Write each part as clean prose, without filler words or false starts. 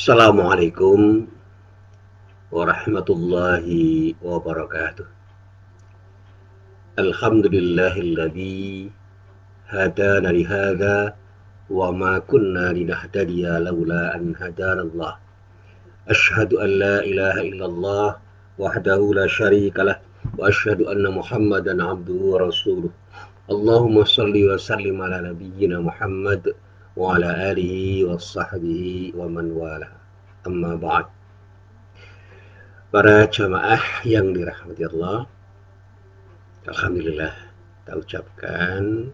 Assalamualaikum warahmatullahi wabarakatuh. Alhamdulillahilladzi hadana lihada wa ma kunna linahtadiya laula an hadanallah. Asyhadu an la ilaha illallah wahdahu la syarikalah wa asyhadu anna Muhammadan abduhu wa rasuluh. Allahumma salli wa sallim ala nabiyyina Muhammad wa ala alihi wa sahbihi wa man wala. Amma ba'd. Para jamaah yang dirahmati Allah, alhamdulillah kita ucapkan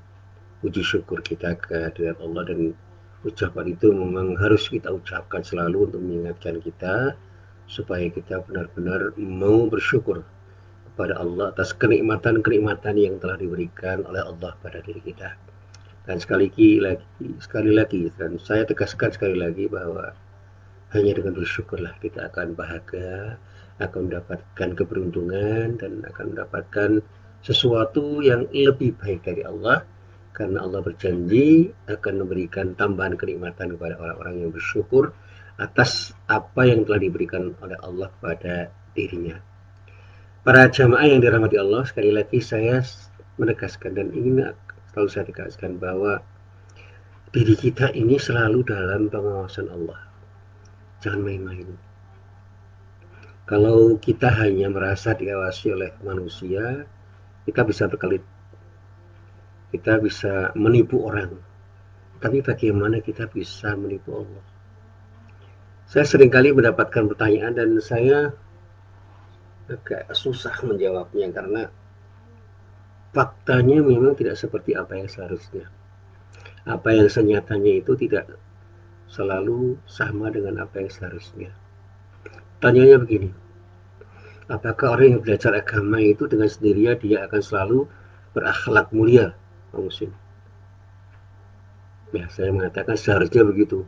puji syukur kita kehadirat Allah, dan ucapan itu memang harus kita ucapkan selalu untuk mengingatkan kita supaya kita benar-benar mau bersyukur kepada Allah atas kenikmatan-kenikmatan yang telah diberikan oleh Allah pada diri kita. Dan sekali lagi, dan saya tegaskan sekali lagi bahwa hanya dengan bersyukurlah kita akan bahagia, akan mendapatkan keberuntungan, dan akan mendapatkan sesuatu yang lebih baik dari Allah, karena Allah berjanji akan memberikan tambahan kenikmatan kepada orang-orang yang bersyukur atas apa yang telah diberikan oleh Allah kepada dirinya. Para jamaah yang dirahmati Allah, sekali lagi saya menegaskan dan ingin selalu saya tegaskan bahwa diri kita ini selalu dalam pengawasan Allah. Jangan main-main. Kalau kita hanya merasa diawasi oleh manusia, kita bisa berkelit, kita bisa menipu orang. Tapi bagaimana kita bisa menipu Allah? Saya seringkali mendapatkan pertanyaan dan saya agak susah menjawabnya, karena faktanya memang tidak seperti apa yang seharusnya. Apa yang senyatanya itu tidak selalu sama dengan apa yang seharusnya. Tanyanya begini, apakah orang yang belajar agama itu dengan sendirinya dia akan selalu berakhlak mulia, Pak Muslim? Ya, saya mengatakan seharusnya begitu.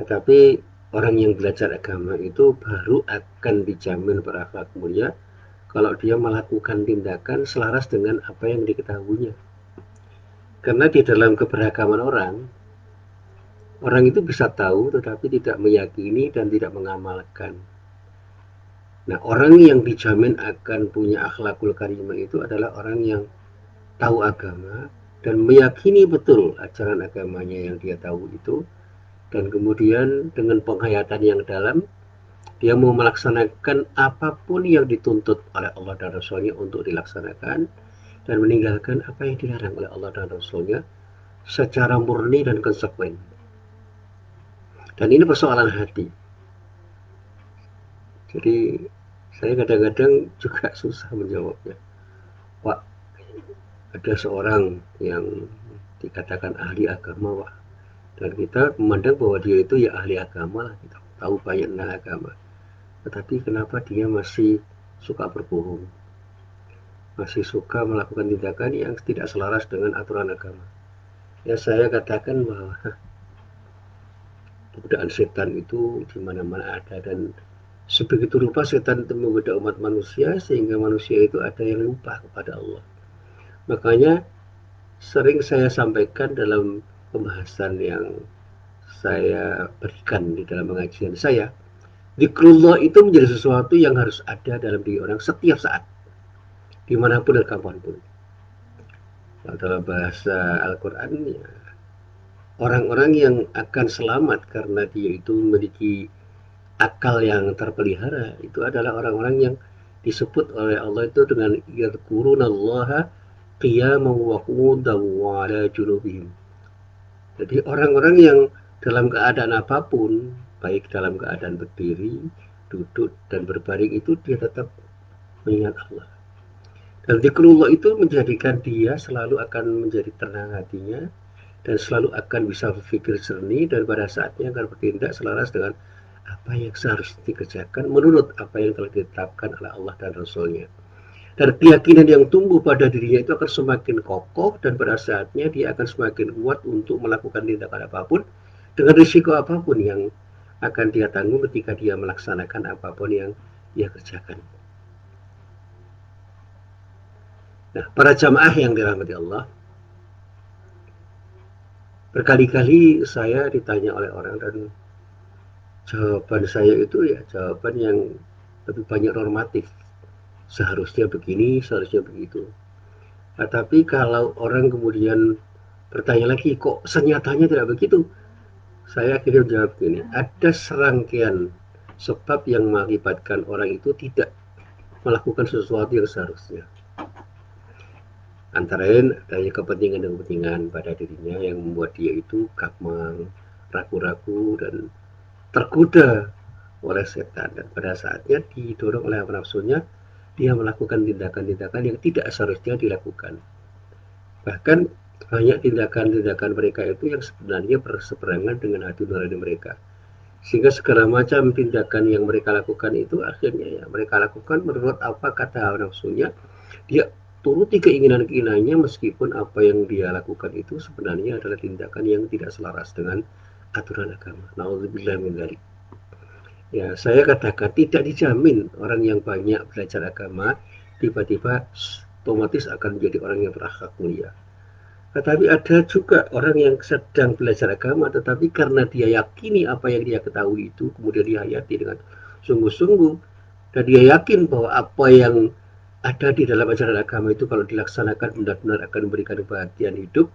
Tetapi orang yang belajar agama itu baru akan dijamin berakhlak mulia kalau dia melakukan tindakan selaras dengan apa yang diketahuinya. Karena di dalam keberagaman orang itu bisa tahu tetapi tidak meyakini dan tidak mengamalkan. Nah, orang yang dijamin akan punya akhlakul karimah itu adalah orang yang tahu agama dan meyakini betul ajaran agamanya yang dia tahu itu, dan kemudian dengan penghayatan yang dalam dia mau melaksanakan apapun yang dituntut oleh Allah dan Rasulnya untuk dilaksanakan, dan meninggalkan apa yang dilarang oleh Allah dan Rasulnya secara murni dan konsekuen. Dan ini persoalan hati. Jadi saya kadang-kadang juga susah menjawabnya. Pak, ada seorang yang dikatakan ahli agama, Pak, dan kita memandang bahwa dia itu ya ahli agama lah, kita tahu banyak tentang agama. Tetapi kenapa dia masih suka berbohong, masih suka melakukan tindakan yang tidak selaras dengan aturan agama? Ya, saya katakan bahwa godaan setan itu di mana-mana ada, dan sebegitu rupa setan itu menggoda umat manusia sehingga manusia itu ada yang lupa kepada Allah. Makanya sering saya sampaikan dalam pembahasan yang saya berikan di dalam pengajian saya, zikrullah itu menjadi sesuatu yang harus ada dalam diri orang setiap saat, dimanapun dan kapanpun. Kalau dalam bahasa Al-Quran, ya, orang-orang yang akan selamat karena dia itu memiliki akal yang terpelihara itu adalah orang-orang yang disebut oleh Allah itu dengan yadhkurunallaha qiyaman wa qu'udan wa ala junubihim. Jadi orang-orang yang dalam keadaan apapun, baik dalam keadaan berdiri, duduk, dan berbaring, itu dia tetap mengingat Allah. Dan zikrullah itu menjadikan dia selalu akan menjadi tenang hatinya, dan selalu akan bisa berpikir jernih, dan pada saatnya akan bertindak selaras dengan apa yang seharusnya dikerjakan menurut apa yang telah ditetapkan oleh Allah dan Rasulnya. Dan keyakinan yang tumbuh pada dirinya itu akan semakin kokoh, dan pada saatnya dia akan semakin kuat untuk melakukan tindakan apapun dengan risiko apapun yang akan dia tanggung ketika dia melaksanakan apapun yang dia kerjakan. Nah, para jamaah yang dirahmati Allah, berkali-kali saya ditanya oleh orang, dan Jawaban saya itu ya jawaban yang lebih banyak normatif. Seharusnya begini, seharusnya begitu. Nah, tapi kalau orang kemudian bertanya lagi, kok senyatanya tidak begitu? Saya akhirnya menjawab begini, ada serangkaian sebab yang mengakibatkan orang itu tidak melakukan sesuatu yang seharusnya. Antara lain adanya kepentingan pada dirinya yang membuat dia itu gamang, ragu-ragu, dan tergoda oleh setan. Dan pada saatnya didorong oleh nafsunya, dia melakukan tindakan-tindakan yang tidak seharusnya dilakukan. Bahkan banyak tindakan-tindakan mereka itu yang sebenarnya berseberangan dengan hati nurani mereka. Sehingga segala macam tindakan yang mereka lakukan itu akhirnya ya mereka lakukan menurut apa kata hawa nafsunya. Dia turuti keinginan-keinginannya meskipun apa yang dia lakukan itu sebenarnya adalah tindakan yang tidak selaras dengan aturan agama. Nauzubillah min dzalik. Ya, saya katakan tidak dijamin orang yang banyak belajar agama tiba-tiba otomatis akan menjadi orang yang berakhlak mulia. Tetapi ada juga orang yang sedang belajar agama, tetapi karena dia yakini apa yang dia ketahui itu, kemudian dia hayati dengan sungguh-sungguh, dan dia yakin bahwa apa yang ada di dalam ajaran agama itu kalau dilaksanakan benar-benar akan memberikan kebahagiaan hidup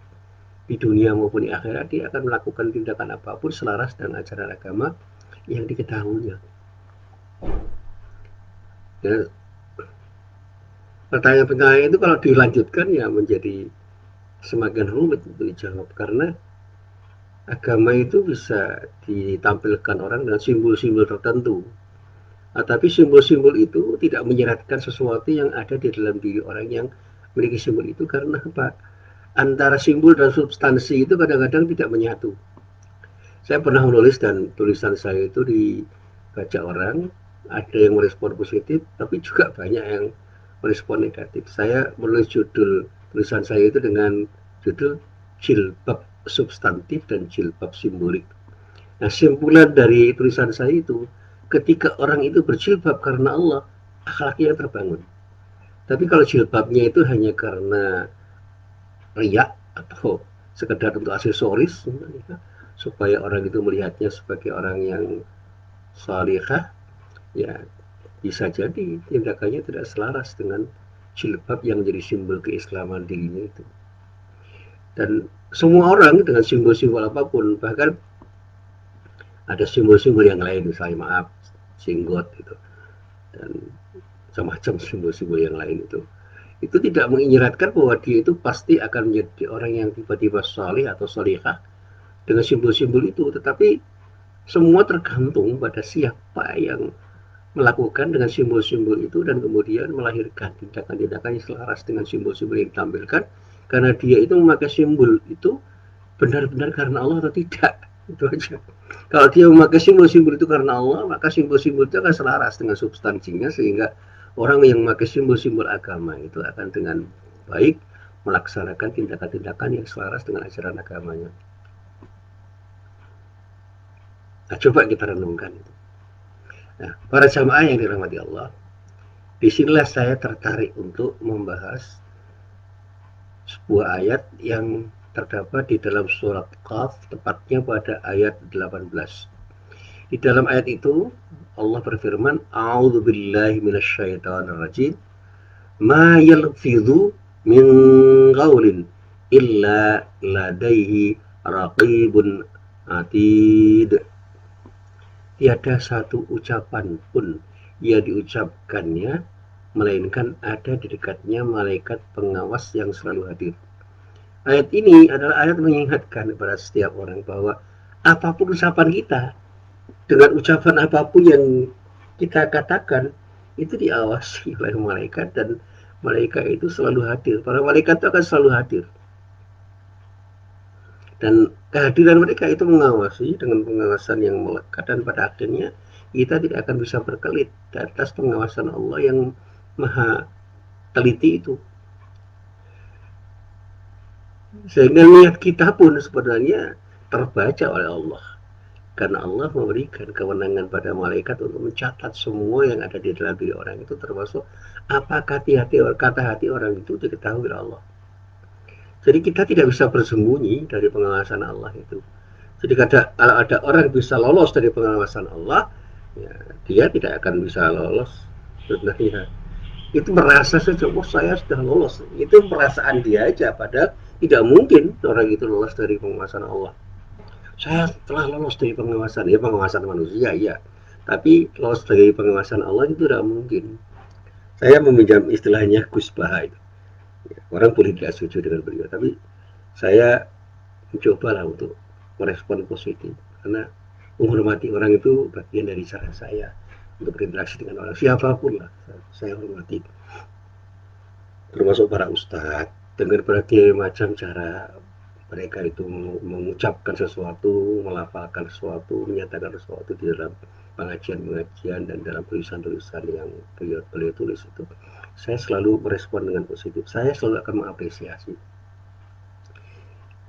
di dunia maupun di akhirat, dia akan melakukan tindakan apapun selaras dengan ajaran agama yang diketahuinya. Dan pertanyaan-pertanyaan itu kalau dilanjutkan ya menjadi semakin rumit untuk dijawab karena agama itu bisa ditampilkan orang dengan simbol-simbol tertentu. Nah, tapi simbol-simbol itu tidak menyeratkan sesuatu yang ada di dalam diri orang yang memiliki simbol itu karena apa? Antara simbol dan substansi itu kadang-kadang tidak menyatu. Saya pernah menulis dan tulisan saya itu dibaca orang, ada yang merespon positif, tapi juga banyak yang merespon negatif. Saya menulis judul tulisan saya itu dengan judul jilbab substantif dan jilbab simbolik. Nah, simpulan dari tulisan saya itu, ketika orang itu berjilbab karena Allah, akhlaknya terbangun. Tapi kalau jilbabnya itu hanya karena riak atau sekedar untuk aksesoris, supaya orang itu melihatnya sebagai orang yang salihah, ya bisa jadi tindakannya tidak selaras dengan jilbab yang menjadi simbol keislaman dirinya itu. Dan semua orang dengan simbol-simbol apapun, bahkan ada simbol-simbol yang lain, misalnya maaf, jenggot gitu, dan macam-macam simbol-simbol yang lain itu tidak menginyaratkan bahwa dia itu pasti akan menjadi orang yang tiba-tiba saleh atau salihah dengan simbol-simbol itu, tetapi semua tergantung pada siapa yang melakukan dengan simbol-simbol itu dan kemudian melahirkan tindakan-tindakan yang selaras dengan simbol-simbol yang ditampilkan karena dia itu memakai simbol itu benar-benar karena Allah atau tidak. Itu aja. Kalau dia memakai simbol-simbol itu karena Allah, maka simbol-simbol itu akan selaras dengan substansinya sehingga orang yang memakai simbol-simbol agama itu akan dengan baik melaksanakan tindakan-tindakan yang selaras dengan ajaran agamanya. Nah, coba kita renungkan itu. Nah, para jamaah yang dirahmati Allah, disinilah saya tertarik untuk membahas sebuah ayat yang terdapat di dalam surat Qaf, tepatnya pada ayat 18. Di dalam ayat itu Allah berfirman, "A'udzubillahi minasyaitonirrajim. Ma yalfidhu min qaulin illa ladaihi raqibun atid." Tiada satu ucapan pun yang diucapkannya melainkan ada di dekatnya malaikat pengawas yang selalu hadir. Ayat ini adalah ayat mengingatkan kepada setiap orang bahwa apapun ucapan kita, dengan ucapan apapun yang kita katakan, itu diawasi oleh malaikat dan malaikat itu selalu hadir. Para malaikat itu akan selalu hadir. Dan kehadiran mereka itu mengawasi dengan pengawasan yang melekat dan pada akhirnya kita tidak akan bisa berkelit di atas pengawasan Allah yang maha teliti itu. Sehingga niat kita pun sebenarnya terbaca oleh Allah. Karena Allah memberikan kewenangan pada malaikat untuk mencatat semua yang ada di dalam diri orang itu, termasuk apa kata hati orang itu diketahui oleh Allah. Jadi kita tidak bisa bersembunyi dari pengawasan Allah itu. Jadi kalau ada orang bisa lolos dari pengawasan Allah, ya, dia tidak akan bisa lolos sebenarnya. Itu merasa saja, oh saya sudah lolos. Itu perasaan dia aja, padahal tidak mungkin orang itu lolos dari pengawasan Allah. Saya telah lolos dari pengawasan, ya pengawasan manusia, iya. Tapi lolos dari pengawasan Allah itu tidak mungkin. Saya meminjam istilahnya Gus Baha itu. Orang boleh tidak setuju dengan beliau, tapi saya mencobalah untuk merespon positif karena menghormati orang itu bagian dari cara saya untuk berinteraksi dengan orang siapapun lah, saya hormati, termasuk para ustadz dengan berbagai macam cara mereka itu mengucapkan sesuatu, melafalkan sesuatu, menyatakan sesuatu di dalam pengajian-pengajian dan dalam tulisan-tulisan yang beliau tulis itu. Saya selalu merespon dengan positif. Saya selalu akan mengapresiasi.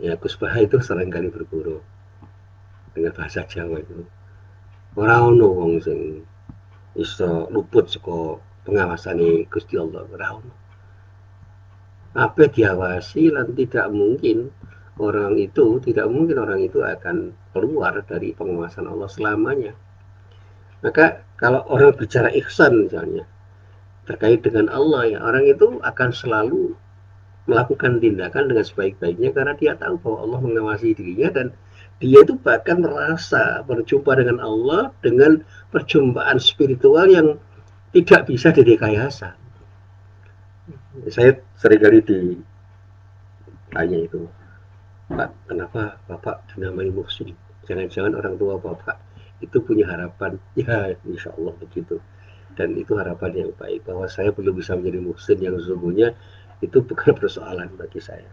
Ya, Gus Baha itu seringkali berguru dengan bahasa Jawa itu. Ora ono wong sing iso luput saka pengawasane Gusti Allah, ora ono. Apa diawasi dan tidak mungkin orang itu akan keluar dari pengawasan Allah selamanya. Maka kalau orang bicara ihsan misalnya terkait dengan Allah, ya orang itu akan selalu melakukan tindakan dengan sebaik-baiknya karena dia tahu bahwa Allah mengawasi dirinya, dan dia itu bahkan merasa berjumpa dengan Allah dengan perjumpaan spiritual yang tidak bisa direkayasa. Saya seringkali ditanya itu, Pak, kenapa Bapak dinamai muhsin? Jangan-jangan orang tua Bapak itu punya harapan, ya insya Allah begitu. Dan itu harapan yang baik, bahwa saya belum bisa menjadi muhsin yang sesungguhnya itu bukan persoalan bagi saya.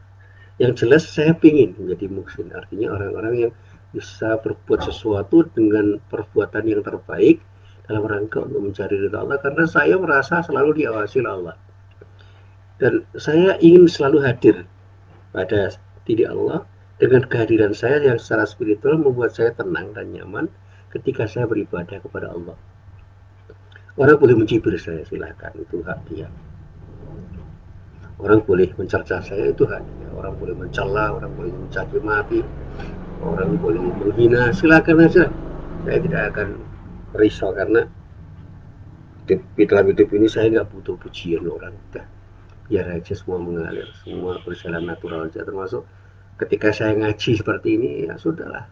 Yang jelas saya ingin menjadi muhsin, artinya orang-orang yang bisa berbuat sesuatu dengan perbuatan yang terbaik dalam rangka untuk mencari ridha Allah, karena saya merasa selalu diawasi oleh Allah. Dan saya ingin selalu hadir pada diri Allah, dengan kehadiran saya yang secara spiritual membuat saya tenang dan nyaman ketika saya beribadah kepada Allah. Orang boleh mencibir saya, silakan, itu hak dia. Orang boleh mencerca saya, itu hak dia. Orang boleh mencela, orang boleh mencaci maki, orang boleh menghina, silakan aja. Saya tidak akan risau karena di dalam hidup ini saya nggak butuh pujian orang. Udah, biar aja semua mengalir, semua berjalan natural aja. Termasuk ketika saya ngaji seperti ini, ya sudahlah.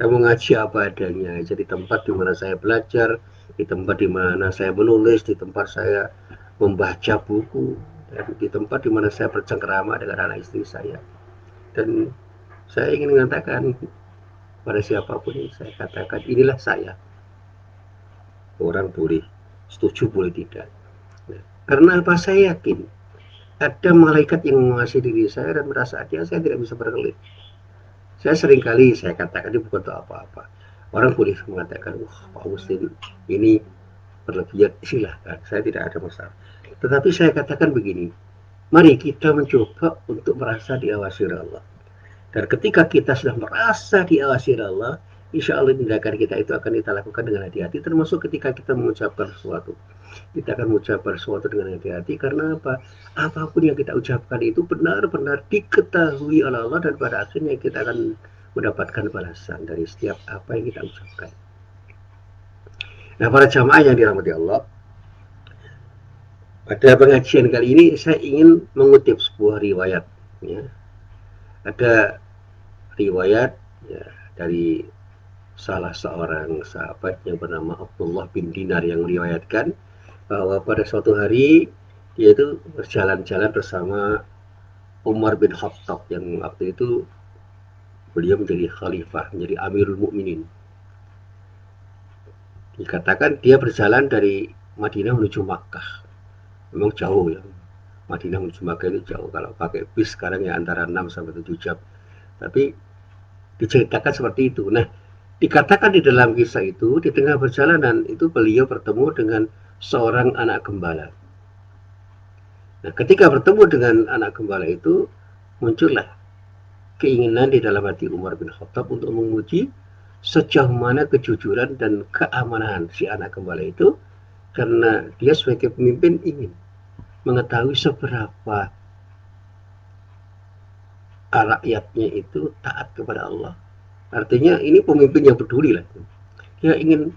Saya mau ngaji apa adanya aja di tempat di mana saya belajar, di tempat di mana saya menulis, di tempat saya membaca buku, dan di tempat di mana saya bercengkerama dengan anak istri saya. Dan saya ingin mengatakan pada siapapun yang saya katakan, inilah saya. Orang boleh setuju, boleh tidak. Nah, karena apa? Saya yakin ada malaikat yang mengasihi diri saya dan merasa saya tidak bisa berkelit. Saya seringkali saya katakan ini bukan untuk apa-apa. Orang boleh mengatakan, wah Pak Muslim ini berlebihan, silahkan, saya tidak ada masalah. Tetapi saya katakan begini, mari kita mencoba untuk merasa diawasi oleh Allah. Dan ketika kita sudah merasa diawasi oleh Allah, insya Allah tindakan kita itu akan kita lakukan dengan hati-hati, termasuk ketika kita mengucapkan sesuatu. Kita akan mengucapkan sesuatu dengan hati-hati, karena apa? Apapun yang kita ucapkan itu benar-benar diketahui oleh Allah, dan pada akhirnya kita akan mendapatkan balasan dari setiap apa yang kita ucapkan. Nah, para jamaah yang dirahmati Allah, pada pengajian kali ini saya ingin mengutip sebuah riwayat. Ya. Ada riwayat ya, dari salah seorang sahabat yang bernama Abdullah bin Dinar yang meriwayatkan bahwa pada suatu hari dia itu berjalan-jalan bersama Umar bin Khattab yang waktu itu beliau menjadi khalifah, menjadi Amirul Mukminin. Dikatakan dia berjalan dari Madinah menuju Makkah. Memang jauh ya. Madinah menuju Makkah itu jauh. Kalau pakai bis sekarang ya antara 6 sampai 7 jam. Tapi diceritakan seperti itu. Nah, dikatakan di dalam kisah itu, di tengah perjalanan itu beliau bertemu dengan seorang anak gembala. Nah, ketika bertemu dengan anak gembala itu, muncullah keinginan di dalam hati Umar bin Khattab untuk menguji sejauh mana kejujuran dan keamanan si anak gembala itu, karena dia sebagai pemimpin ingin mengetahui seberapa rakyatnya itu taat kepada Allah, Artinya ini pemimpin yang peduli lah. Dia ingin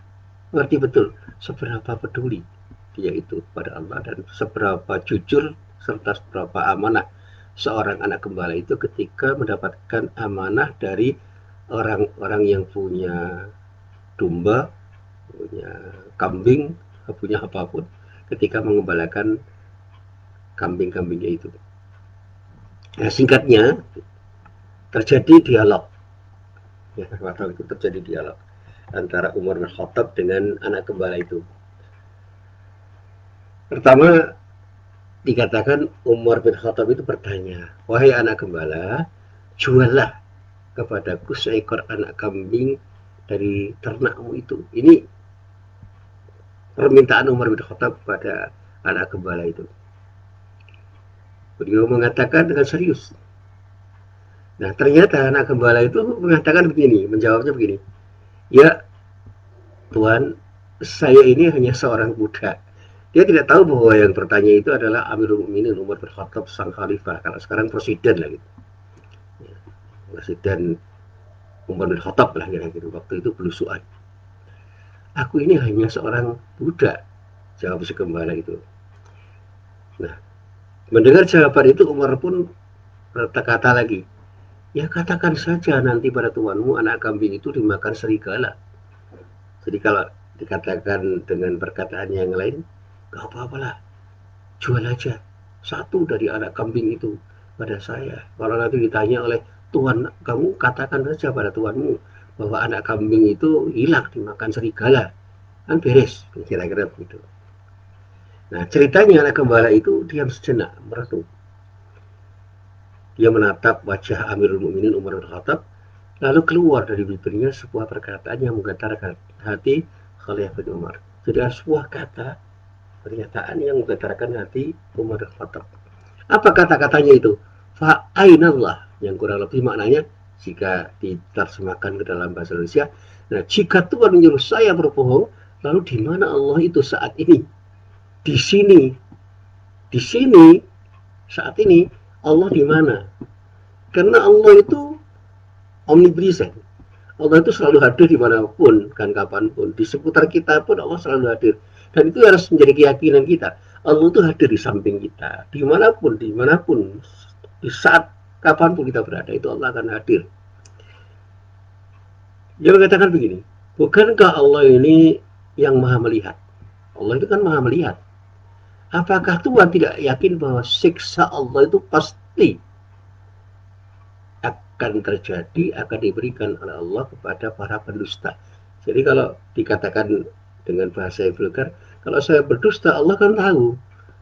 mengerti betul seberapa peduli dia itu pada Allah dan seberapa jujur serta seberapa amanah seorang anak gembala itu ketika mendapatkan amanah dari orang-orang yang punya domba, punya kambing, punya apapun ketika mengembalakan kambing-kambingnya itu. Nah, singkatnya terjadi dialog. Ya, waktu itu terjadi dialog antara Umar bin Khattab dengan anak gembala itu. Pertama, dikatakan Umar bin Khattab itu bertanya, wahai anak gembala, juallah kepadaku seekor anak kambing dari ternakmu itu. Ini permintaan Umar bin Khattab kepada anak gembala itu. Beliau mengatakan dengan serius. Nah, ternyata anak gembala itu mengatakan begini, menjawabnya begini, ya Tuan, saya ini hanya seorang budak. Dia tidak tahu bahwa yang bertanya itu adalah Amirul Mukminin Umar bin Khattab sang khalifah. Kalau sekarang presiden lah gitu. Presiden Umar bin Khattab lah kira-kira waktu itu belusuan. Aku ini hanya seorang budak, jawab si gembala itu. Nah, mendengar jawaban itu Umar pun berkata lagi, ya katakan saja nanti pada tuanmu anak kambing itu dimakan serigala. Jadi kalau dikatakan dengan perkataan yang lain, gak apa-apalah, jual aja satu dari anak kambing itu pada saya. Kalau nanti ditanya oleh tuan kamu, katakan saja pada tuanmu bahwa anak kambing itu hilang dimakan serigala, kan beres, kira-kira begitu. Nah, ceritanya anak gembala itu diam sejenak, merenung. Dia menatap wajah Amirul Mukminin Umar bin Khattab, lalu keluar dari bibirnya sebuah perkataan yang menggetarkan hati Khalifah bin Umar. Jadi ada sebuah kata, pernyataan yang menggetarkan hati Umar bin Khattab. Apa kata-katanya itu? Fa'ainallah, yang kurang lebih maknanya jika diterjemahkan ke dalam bahasa Indonesia. Nah, jika Tuhan menyuruh saya berbohong, lalu di mana Allah itu saat ini? Di sini, di sini, saat ini Allah di mana? Karena Allah itu omnipresent. Allah itu selalu hadir dimanapun, kan kapanpun. Di seputar kita pun Allah selalu hadir. Dan itu harus menjadi keyakinan kita. Allah itu hadir di samping kita. Dimanapun, dimanapun. Di saat kapanpun kita berada, itu Allah akan hadir. Dia mengatakan begini, bukankah Allah ini yang maha melihat? Allah itu kan maha melihat. Apakah Tuhan tidak yakin bahwa siksa Allah itu pasti akan terjadi, akan diberikan oleh Allah kepada para pendusta? Jadi kalau dikatakan dengan bahasa yang vulgar, kalau saya berdusta, Allah kan tahu.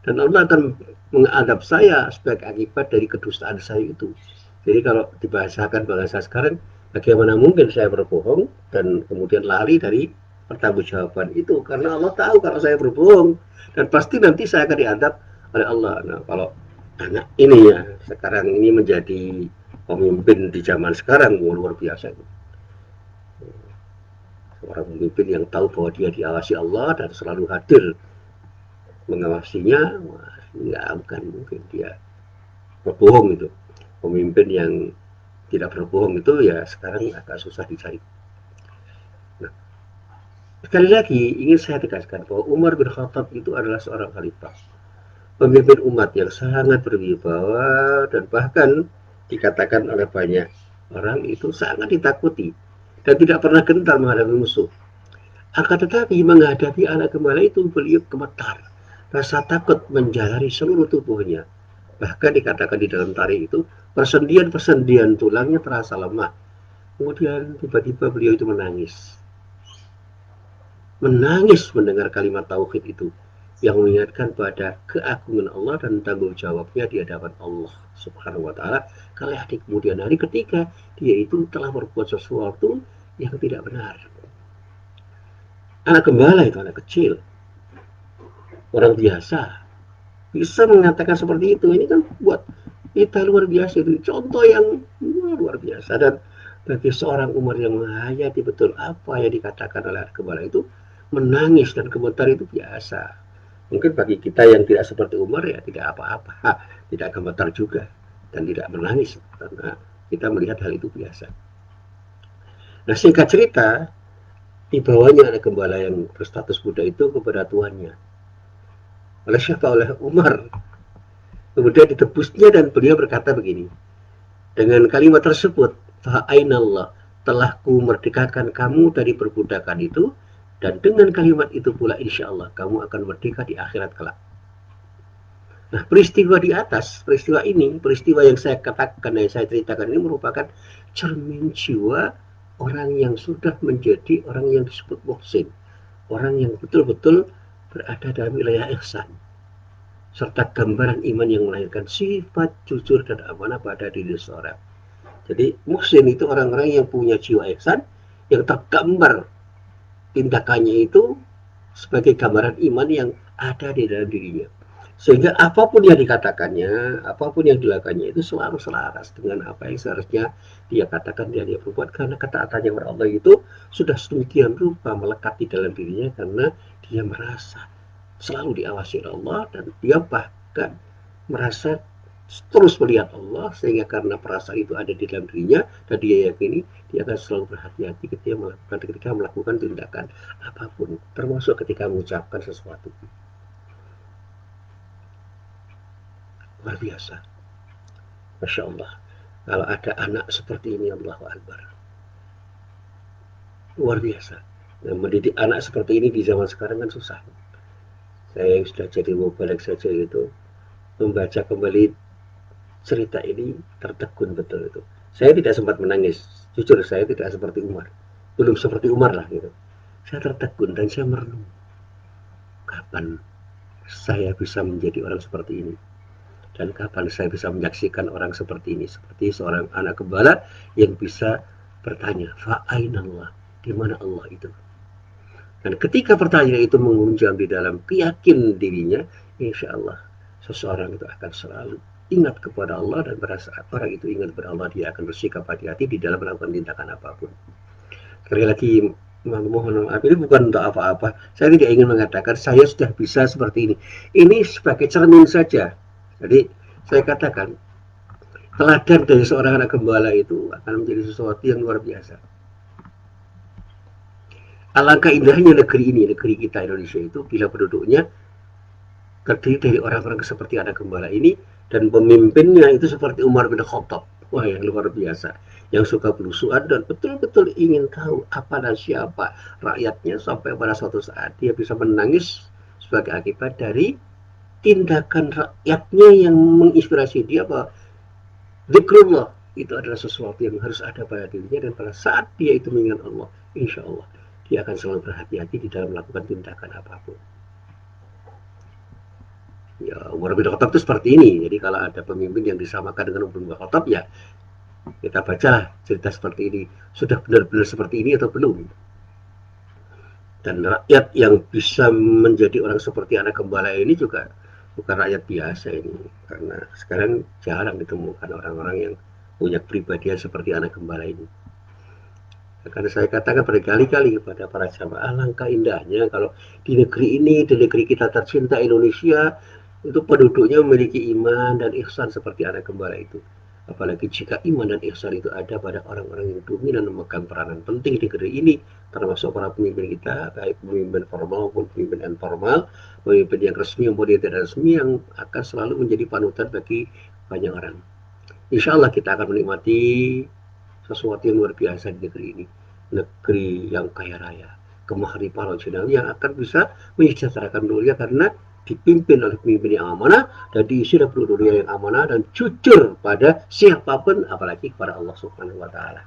Dan Allah akan mengadab saya sebagai akibat dari kedustaan saya itu. Jadi kalau dibahasakan bahasa sekarang, bagaimana mungkin saya berbohong dan kemudian lari dari pertanggungjawaban itu? Karena Allah tahu kalau saya berbohong, dan pasti nanti saya akan diadab oleh Allah. Nah, kalau anak ini ya sekarang ini menjadi pemimpin di zaman sekarang, luar biasa itu. Seorang pemimpin yang tahu bahwa dia diawasi Allah dan selalu hadir mengawasinya, wah, nggak akan mungkin dia berbohong itu. Pemimpin yang tidak berbohong itu ya sekarang agak susah dicari. Nah, sekali lagi ingin saya tegaskan bahwa Umar bin Khattab itu adalah seorang khalifah, pemimpin umat yang sangat berwibawa dan bahkan dikatakan oleh banyak orang itu sangat ditakuti dan tidak pernah gentar menghadapi musuh. Akan tetapi menghadapi anak gembala itu beliau gemetar, rasa takut menjalari seluruh tubuhnya. Bahkan dikatakan di dalam tarikh itu persendian-persendian tulangnya terasa lemah. Kemudian tiba-tiba beliau itu menangis. Menangis mendengar kalimat tauhid itu yang mengingatkan pada keagungan Allah dan tanggung jawabnya di hadapan Allah Subhanahu wa taala kalau di kemudian hari ketika dia itu telah berbuat sesuatu yang tidak benar. Anak gembala itu anak kecil, orang biasa bisa mengatakan seperti itu. Ini kan buat kita luar biasa, itu contoh yang luar biasa. Dan bagi seorang Umar yang menghayati betul apa yang dikatakan oleh anak gembala itu, menangis dan gemetar itu biasa. Mungkin bagi kita yang tidak seperti Umar ya tidak apa-apa, tidak gemetar juga dan tidak menangis karena kita melihat hal itu biasa. Nah, singkat cerita, dibawanya anak gembala yang berstatus budak itu kepada tuannya. Oleh siapa? Oleh Umar. Kemudian ditebusnya dan beliau berkata begini, dengan kalimat tersebut, fa'ainallah, telah ku merdekakan kamu dari perbudakan itu, dan dengan kalimat itu pula insya Allah kamu akan merdeka di akhirat kelak. Nah, peristiwa di atas, peristiwa ini, peristiwa yang saya katakan, yang saya ceritakan ini merupakan cermin jiwa orang yang sudah menjadi orang yang disebut muhsin, orang yang betul-betul berada dalam wilayah ihsan, serta gambaran iman yang melahirkan sifat jujur dan amanah pada diri seorang. Jadi muhsin itu orang-orang yang punya jiwa ihsan, yang tergambar tindakannya itu sebagai gambaran iman yang ada di dalam dirinya. Sehingga apapun yang dikatakannya, apapun yang dilakukannya itu selalu selaras dengan apa yang seharusnya dia katakan dan dia perbuat, karena ketaatannya kepada Allah itu sudah sedemikian rupa melekat di dalam dirinya, karena dia merasa selalu diawasi oleh Allah dan dia bahkan merasa terus melihat Allah, sehingga karena perasaan itu ada di dalam dirinya dan dia yakini, dia akan selalu berhati-hati ketika melakukan tindakan apapun, termasuk ketika mengucapkan sesuatu. Luar biasa, Masya Allah. Kalau ada anak seperti ini, Allahu Akbar, luar biasa. Nah, mendidik anak seperti ini di zaman sekarang kan susah. Saya yang sudah jadi mubalek saja itu, membaca kembali cerita ini tertegun betul itu. Saya tidak sempat menangis, jujur saya tidak seperti Umar, belum seperti Umar lah gitu. Saya tertegun dan saya merenung, kapan saya bisa menjadi orang seperti ini, dan kapan saya bisa menyaksikan orang seperti ini, seperti seorang anak gembala yang bisa bertanya, fa'ainallah, di mana Allah itu? Dan ketika pertanyaan itu mengunjam di dalam keyakinan dirinya, insya Allah seseorang itu akan selalu ingat kepada Allah, dan pada saat orang itu ingat kepada Allah, dia akan bersikap hati-hati di dalam melakukan tindakan apapun. Sekali lagi mohon maaf, ini bukan untuk apa-apa. Saya tidak ingin mengatakan saya sudah bisa seperti ini. Ini sebagai cermin saja. Jadi saya katakan teladan dari seorang anak gembala itu akan menjadi sesuatu yang luar biasa. Alangkah indahnya negeri ini, negeri kita Indonesia itu, bila penduduknya terdiri dari orang-orang seperti anak gembala ini, dan pemimpinnya itu seperti Umar bin Khattab. Wah, yang luar biasa, yang suka belusuan dan betul-betul ingin tahu apa dan siapa rakyatnya, sampai pada suatu saat dia bisa menangis sebagai akibat dari tindakan rakyatnya yang menginspirasi dia bahwa zikrullah itu adalah sesuatu yang harus ada pada dirinya, dan pada saat dia itu mengingat Allah, insya Allah dia akan selalu berhati-hati di dalam melakukan tindakan apapun. Ya, Umar bin Khattab itu seperti ini. Jadi kalau ada pemimpin yang disamakan dengan Umar bin Khattab, ya kita baca cerita seperti ini, sudah benar-benar seperti ini atau belum. Dan rakyat yang bisa menjadi orang seperti anak gembala ini juga bukan rakyat biasa ini, karena sekarang jarang ditemukan orang-orang yang punya kepribadian seperti anak gembala ini. Karena saya katakan berkali-kali kepada para jamaah, alangkah indahnya kalau di negeri ini, di negeri kita tercinta Indonesia, itu penduduknya memiliki iman dan ihsan seperti anak gembala itu. Apalagi jika iman dan ihsan itu ada pada orang-orang yang dominan memegang peranan penting di negeri ini, termasuk para pemimpin kita, baik pemimpin formal maupun pemimpin informal, pemimpin yang resmi maupun yang tidak resmi, yang akan selalu menjadi panutan bagi banyak orang. Insya Allah kita akan menikmati sesuatu yang luar biasa di negeri ini, negeri yang kaya raya, kemaharifan regional yang akan bisa menyejahterakan dunia, karena dipimpin oleh pemimpin yang amanah dan diisi oleh penduduk yang amanah dan jujur pada siapapun, apalagi kepada Allah Subhanahu wa Ta'ala.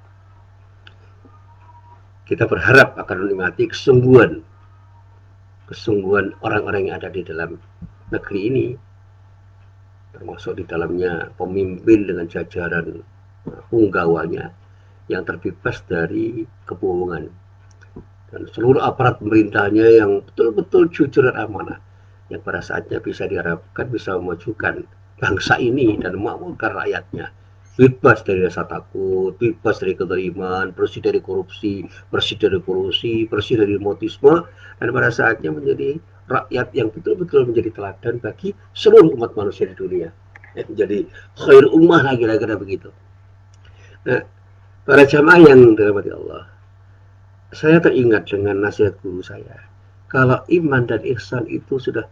Kita berharap akan menikmati kesungguhan orang-orang yang ada di dalam negeri ini, termasuk di dalamnya pemimpin dengan jajaran punggawanya yang terbebas dari kebohongan, dan seluruh aparat pemerintahnya yang betul-betul jujur dan amanah, yang pada saatnya bisa diharapkan bisa memajukan bangsa ini dan memakmurkan rakyatnya, bebas dari rasa takut, bebas dari kezaliman, bersih dari korupsi, bersih dari kolusi, bersih dari nepotisme, dan pada saatnya menjadi rakyat yang betul-betul menjadi teladan bagi seluruh umat manusia di dunia, menjadi khair ummah lah, kira-kira begitu. Nah, para jamaah yang dirahmati Allah, Saya teringat dengan nasihat guru saya. Kalau iman dan ihsan itu sudah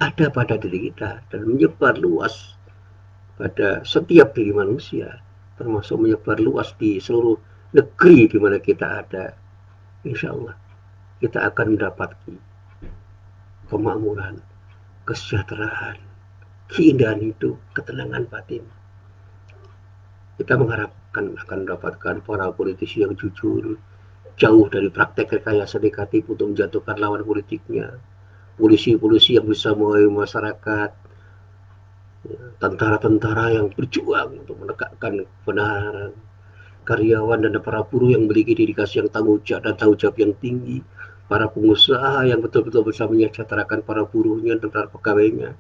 ada pada diri kita dan menyebar luas pada setiap diri manusia, termasuk menyebar luas di seluruh negeri di mana kita ada, insya Allah kita akan mendapati kemakmuran, kesejahteraan, keindahan hidup, ketenangan batin. Kita mengharapkan akan mendapatkan para politisi yang jujur, jauh dari praktek rekayasa negatif untuk menjatuhkan lawan politiknya, polisi-polisi yang bisa mengayomi masyarakat, tentara-tentara yang berjuang untuk menegakkan kebenaran, karyawan dan para buruh yang memiliki dedikasi yang tanggung jawab yang tinggi, para pengusaha yang betul-betul bisa menyejahterakan para buruhnya dan para pegawainya,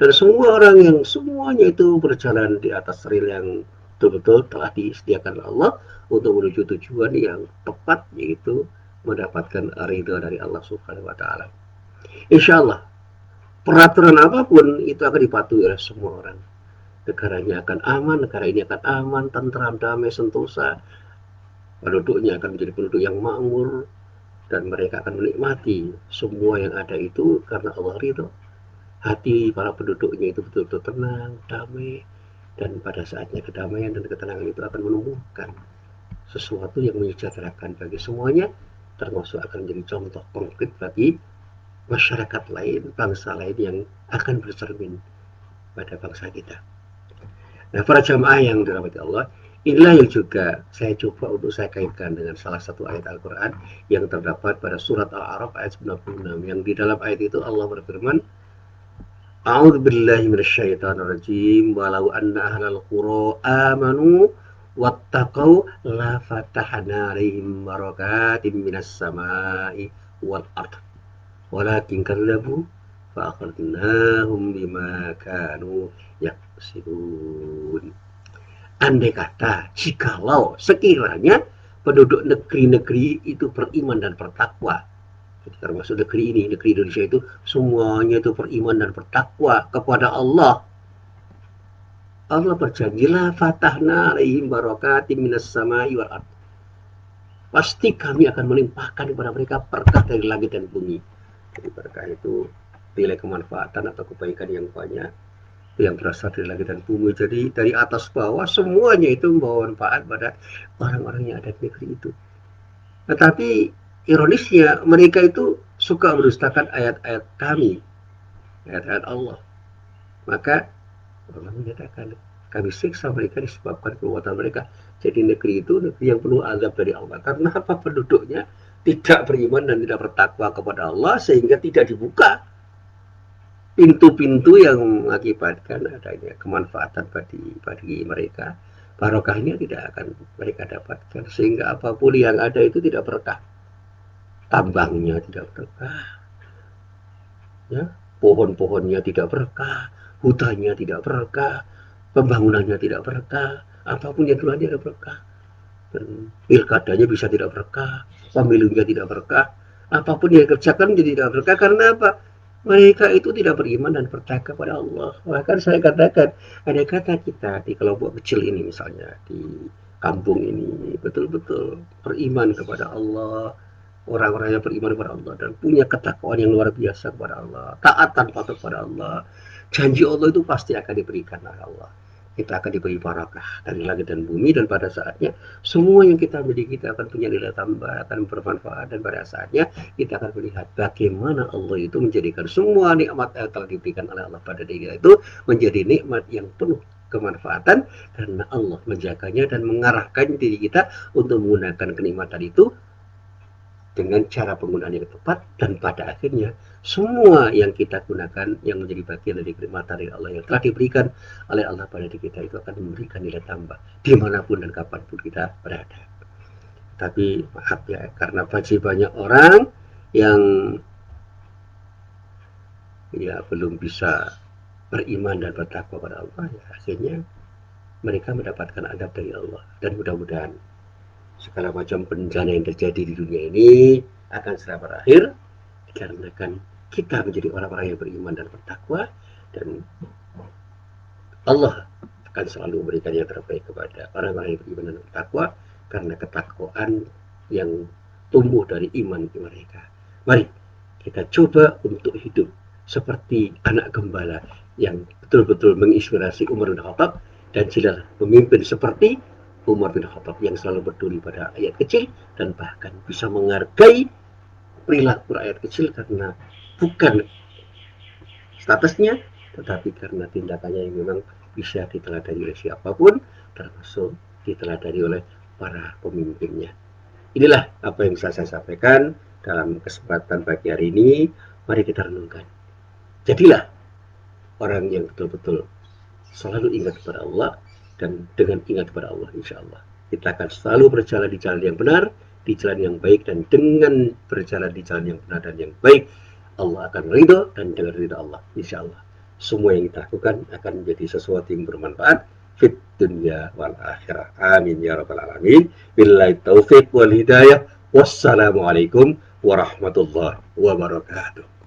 dan semua orang yang semuanya itu berjalan di atas rel yang betul-betul telah disediakan Allah untuk menuju tujuan yang tepat, yaitu mendapatkan ridha dari Allah Subhanahu wa taala. Insya Allah peraturan apapun itu akan dipatuhi oleh semua orang. Negaranya akan aman, negara ini akan aman, tentram, damai, sentosa. Penduduknya akan menjadi penduduk yang makmur dan mereka akan menikmati semua yang ada itu karena Allah ridho. Hati para penduduknya itu betul-betul tenang, damai, dan pada saatnya kedamaian dan ketenangan itu akan menumbuhkan sesuatu yang menyejahterakan bagi semuanya, termasuk akan menjadi contoh konkret bagi masyarakat lain, bangsa lain yang akan bercermin pada bangsa kita. Nah, para jamaah yang dirahmati Allah, inilah yang juga saya coba untuk saya kaitkan dengan salah satu ayat Al-Quran yang terdapat pada surat Al-A'raf ayat 96, yang di dalam ayat itu Allah berfirman, A'udzu billahi minasyaitonir rajim, walau anna ahlal qura amanu wattaqau la fatahna 'alaihim barakatim minas sama'i wal ard walakin kadzabu fa akhadnahum bima kanu yaksibun. Andai kata, jikalau sekiranya penduduk negeri-negeri itu beriman dan bertakwa, termasuk negeri ini, negeri Indonesia itu semuanya itu beriman dan bertakwa kepada Allah. Allah berjanji, la fatahna alaihim barakatim minas samai wal ard. Pasti kami akan melimpahkan kepada mereka berkah dari langit dan bumi. Jadi berkah itu nilai kemanfaatan atau kebaikan yang banyak yang berasal dari langit dan bumi. Jadi dari atas bawah semuanya itu membawa manfaat pada orang-orang yang ada di negeri itu. Tetapi ironisnya mereka itu suka mendustakan ayat-ayat kami, ayat-ayat Allah. Maka Allah menyatakan kami siksa mereka disebabkan perbuatan mereka. Jadi negeri itu negeri yang penuh azab dari Allah. Karena apa? Penduduknya tidak beriman dan tidak bertakwa kepada Allah, sehingga tidak dibuka pintu-pintu yang mengakibatkan adanya kemanfaatan bagi mereka. Barokahnya tidak akan mereka dapatkan, sehingga apapun yang ada itu tidak berkah. Tambangnya tidak berkah, ya, pohon-pohonnya tidak berkah, hutannya tidak berkah, pembangunannya tidak berkah, apapun yang Tuhan tidak berkah. Dan pilkadanya bisa tidak berkah, pemilunya tidak berkah, apapun yang dikerjakan jadi tidak berkah. Karena apa? Mereka itu tidak beriman dan bertakwa kepada Allah. Bahkan saya katakan, ada kata kita di kelompok kecil ini misalnya, di kampung ini, betul-betul beriman kepada Allah, orang-orang yang beriman kepada Allah dan punya ketakwaan yang luar biasa kepada Allah, taat dan patuh kepada Allah, janji Allah itu pasti akan diberikan oleh Allah. Kita akan diberi barakah dari langit dan bumi, dan pada saatnya semua yang kita miliki kita akan punya nilai tambah, akan bermanfaat, dan pada saatnya kita akan melihat bagaimana Allah itu menjadikan semua nikmat yang telah diberikan oleh Allah pada diri kita itu menjadi nikmat yang penuh kemanfaatan, karena Allah menjaganya dan mengarahkan diri kita untuk menggunakan kenikmatan itu dengan cara penggunaan yang tepat, dan pada akhirnya semua yang kita gunakan yang menjadi bagian dari kenikmatan dari Allah yang telah diberikan oleh Allah pada diri kita itu akan memberikan nilai tambah dimanapun dan kapanpun kita berada. Tapi maaf ya, karena masih banyak orang yang ya belum bisa beriman dan bertakwa pada Allah, ya akhirnya mereka mendapatkan adab dari Allah. Dan mudah-mudahan segala macam bencana yang terjadi di dunia ini akan segera berakhir dikarenakan kita menjadi orang-orang yang beriman dan bertakwa, dan Allah akan selalu memberikan yang terbaik kepada orang-orang yang beriman dan bertakwa, karena ketakwaan yang tumbuh dari iman mereka. Mari kita coba untuk hidup seperti anak gembala yang betul-betul menginspirasi Umar bin Khattab, dan jadilah pemimpin seperti Umar bin Khattab yang selalu peduli pada rakyat kecil dan bahkan bisa menghargai perilaku rakyat kecil karena bukan statusnya, tetapi karena tindakannya yang memang bisa diteladani oleh siapapun, termasuk diteladani oleh para pemimpinnya. Inilah apa yang bisa saya sampaikan dalam kesempatan pagi hari ini. Mari kita renungkan. Jadilah orang yang betul-betul selalu ingat kepada Allah, dan dengan ingat kepada Allah, insya Allah kita akan selalu berjalan di jalan yang benar, di jalan yang baik, dan dengan berjalan di jalan yang benar dan yang baik, Allah akan ridho, dan dengan ridho Allah, insya Allah semua yang kita lakukan akan menjadi sesuatu yang bermanfaat fit dunya wal akhirah. Amin ya rabbal alamin. Billahi taufiq wal hidayah. Wassalamualaikum warahmatullahi wabarakatuh.